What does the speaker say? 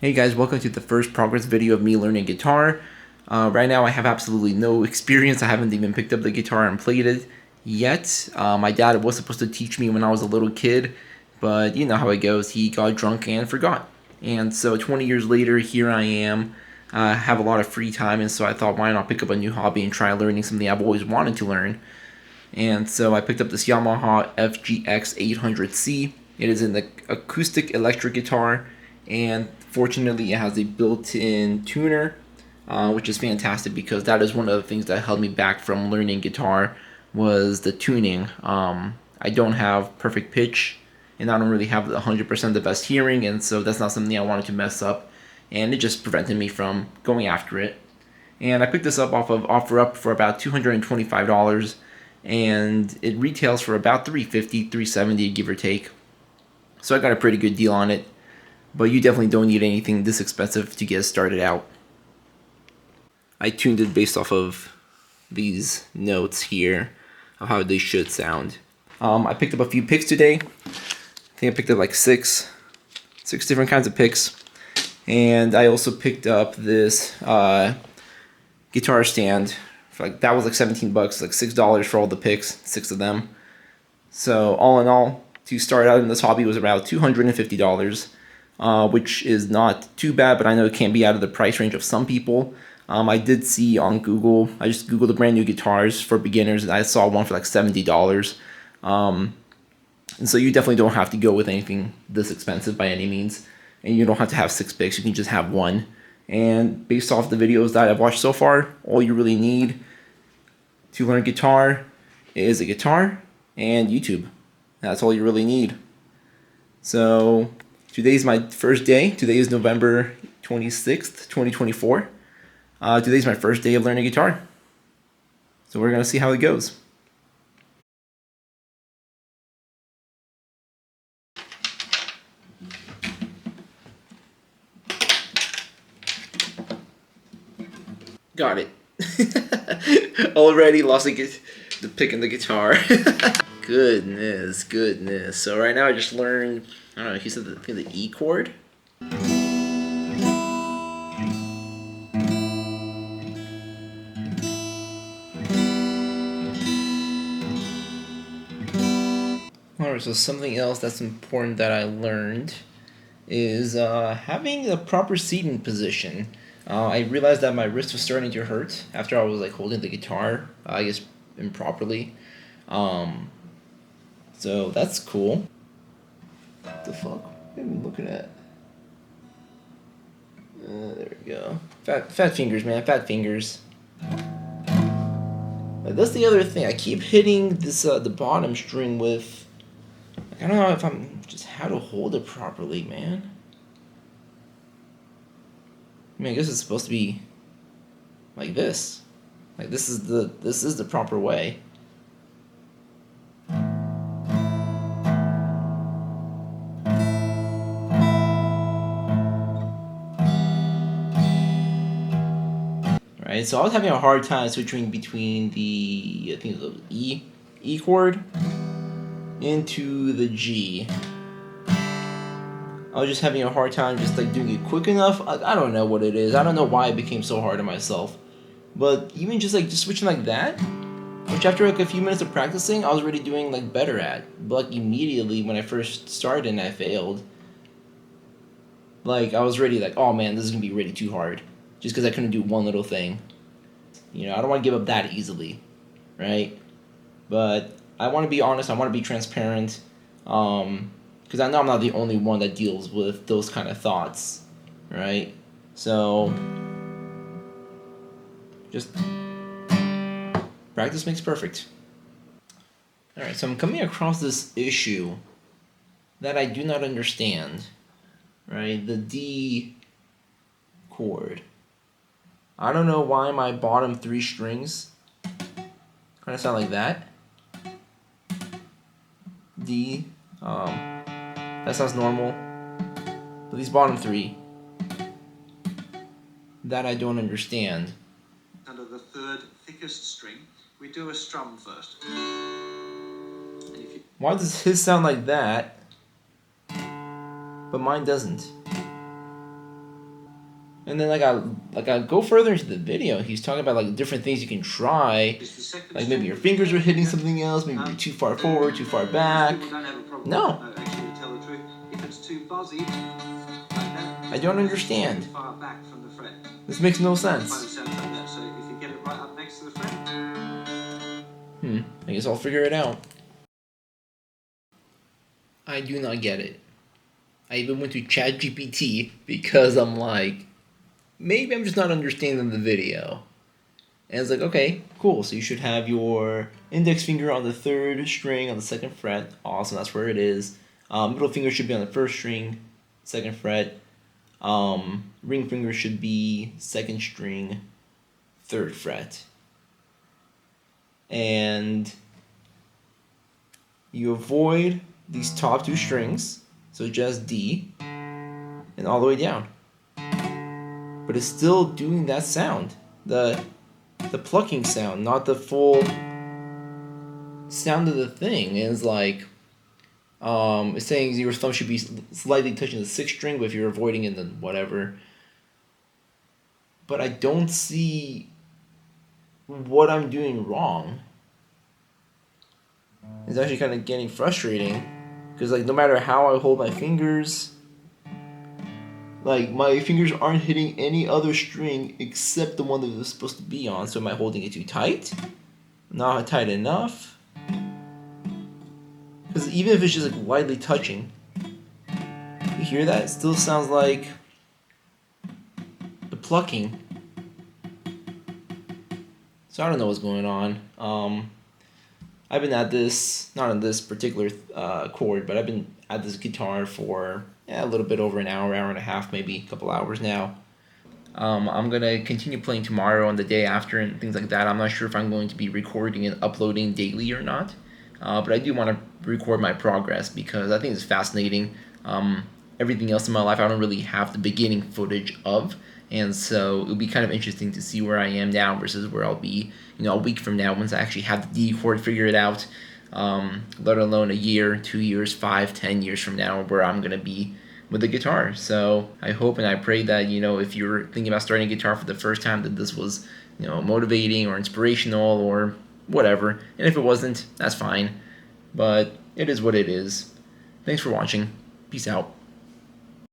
Hey guys, welcome to the first progress video of me learning guitar. Right now I have absolutely no experience. I haven't even picked up the guitar and played it yet. My dad was supposed to teach me when I was a little kid, but you know how it goes. He got drunk and forgot. And so 20 years later, here I am. Have a lot of free time, and so I thought, why not pick up a new hobby and try learning something I've always wanted to learn. And so I picked up this Yamaha GFX800C. It is an acoustic electric guitar, and fortunately it has a built-in tuner, which is fantastic because that is one of the things that held me back from learning guitar was the tuning. I don't have perfect pitch, and I don't really have 100% the best hearing, and so that's not something I wanted to mess up, and it just prevented me from going after it. And I picked this up off of OfferUp for about $225, and it retails for about $350, $370, give or take. So I got a pretty good deal on it, but you definitely don't need anything this expensive to get started out. I tuned it based off of these notes here of how they should sound. I picked up a few picks today. I think I picked up like six different kinds of picks, and I also picked up this guitar stand. That was like 17 bucks, like $6 for all the picks, 6 of them. So all in all, to start out in this hobby was about $250, which is not too bad, but I know it can be out of the price range of some people. I did see on Google, I just Googled the brand new guitars for beginners, and I saw one for like $70. And so you definitely don't have to go with anything this expensive by any means. And you don't have to have 6 picks, you can just have one. And based off the videos that I've watched so far, all you really need to learn guitar is a guitar and YouTube. That's all you really need. So today's my first day. Today is November 26th, 2024. Today's my first day of learning guitar. So we're going to see how it goes. Got it. Already lost the pick in the guitar. Goodness. So right now I just learned, I don't know, he said the E chord. Alright, so something else that's important that I learned is having the proper seating position. I realized that my wrist was starting to hurt after I was like holding the guitar, I guess improperly. So that's cool. What the fuck? What am I looking at? There we go. Fat fingers, man. Fat fingers. That's the other thing. I keep hitting this the bottom string with. Like, I don't know if I'm just how to hold it properly, man. I mean, I guess it's supposed to be like this. Like this is the proper way. Right, so I was having a hard time switching between the, I think it was the E chord into the G. I was just having a hard time just like doing it quick enough. I don't know what it is. I don't know why it became so hard on myself. But even just switching like that, which after like a few minutes of practicing, I was already doing like better at. But like immediately when I first started and I failed, like I was already like, oh man, this is gonna be really too hard. Just because I couldn't do one little thing. You know, I don't want to give up that easily, right? But I want to be honest, I want to be transparent, because I know I'm not the only one that deals with those kind of thoughts, right? So, just practice makes perfect. Alright, so I'm coming across this issue that I do not understand, right? The D chord. I don't know why my bottom 3 strings kind of sound like that. D, that sounds normal. But these bottom 3, that I don't understand. Under the 3rd thickest string, we do a strum first. Why does his sound like that, but mine doesn't? And then I go further into the video. He's talking about like different things you can try. Like maybe your fingers are hitting something else. Maybe you're too far forward, too far back. No. Actually, to tell the truth, if it's too buzzy, like that, I don't understand. too far back from the fret. This makes no Kind of sense. sounds like that. So if you get it right up next to the fret. I guess I'll figure it out. I do not get it. I even went to ChatGPT because I'm like, maybe I'm just not understanding the video. And it's like, okay, cool. So you should have your index finger on the 3rd string on the 2nd fret. Awesome, that's where it is. Middle finger should be on the 1st string, 2nd fret. Ring finger should be 2nd string, 3rd fret. And you avoid these top 2 strings, so just D, and all the way down. But it's still doing that sound, the plucking sound, not the full sound of the thing. And it's like, it's saying your thumb should be slightly touching the 6th string, but if you're avoiding it, then whatever. But I don't see what I'm doing wrong. It's actually kind of getting frustrating, because like no matter how I hold my fingers, like my fingers aren't hitting any other string except the one that they're supposed to be on. So am I holding it too tight? Not tight enough? Because even if it's just like lightly touching, you hear that? It still sounds like the plucking. So I don't know what's going on. I've been at this, not on this particular chord, but I've been at this guitar for a little bit over an hour, hour and a half, maybe a couple hours now. I'm going to continue playing tomorrow and the day after and things like that. I'm not sure if I'm going to be recording and uploading daily or not. But I do want to record my progress because I think it's fascinating. Everything else in my life I don't really have the beginning footage of. And so it'll be kind of interesting to see where I am now versus where I'll be, a week from now once I actually have the D chord figured out, let alone a year, 2 years, 5, 10 years from now where I'm going to be with the guitar. So I hope and I pray that, if you're thinking about starting a guitar for the first time, that this was, motivating or inspirational or whatever. And if it wasn't, that's fine. But it is what it is. Thanks for watching. Peace out.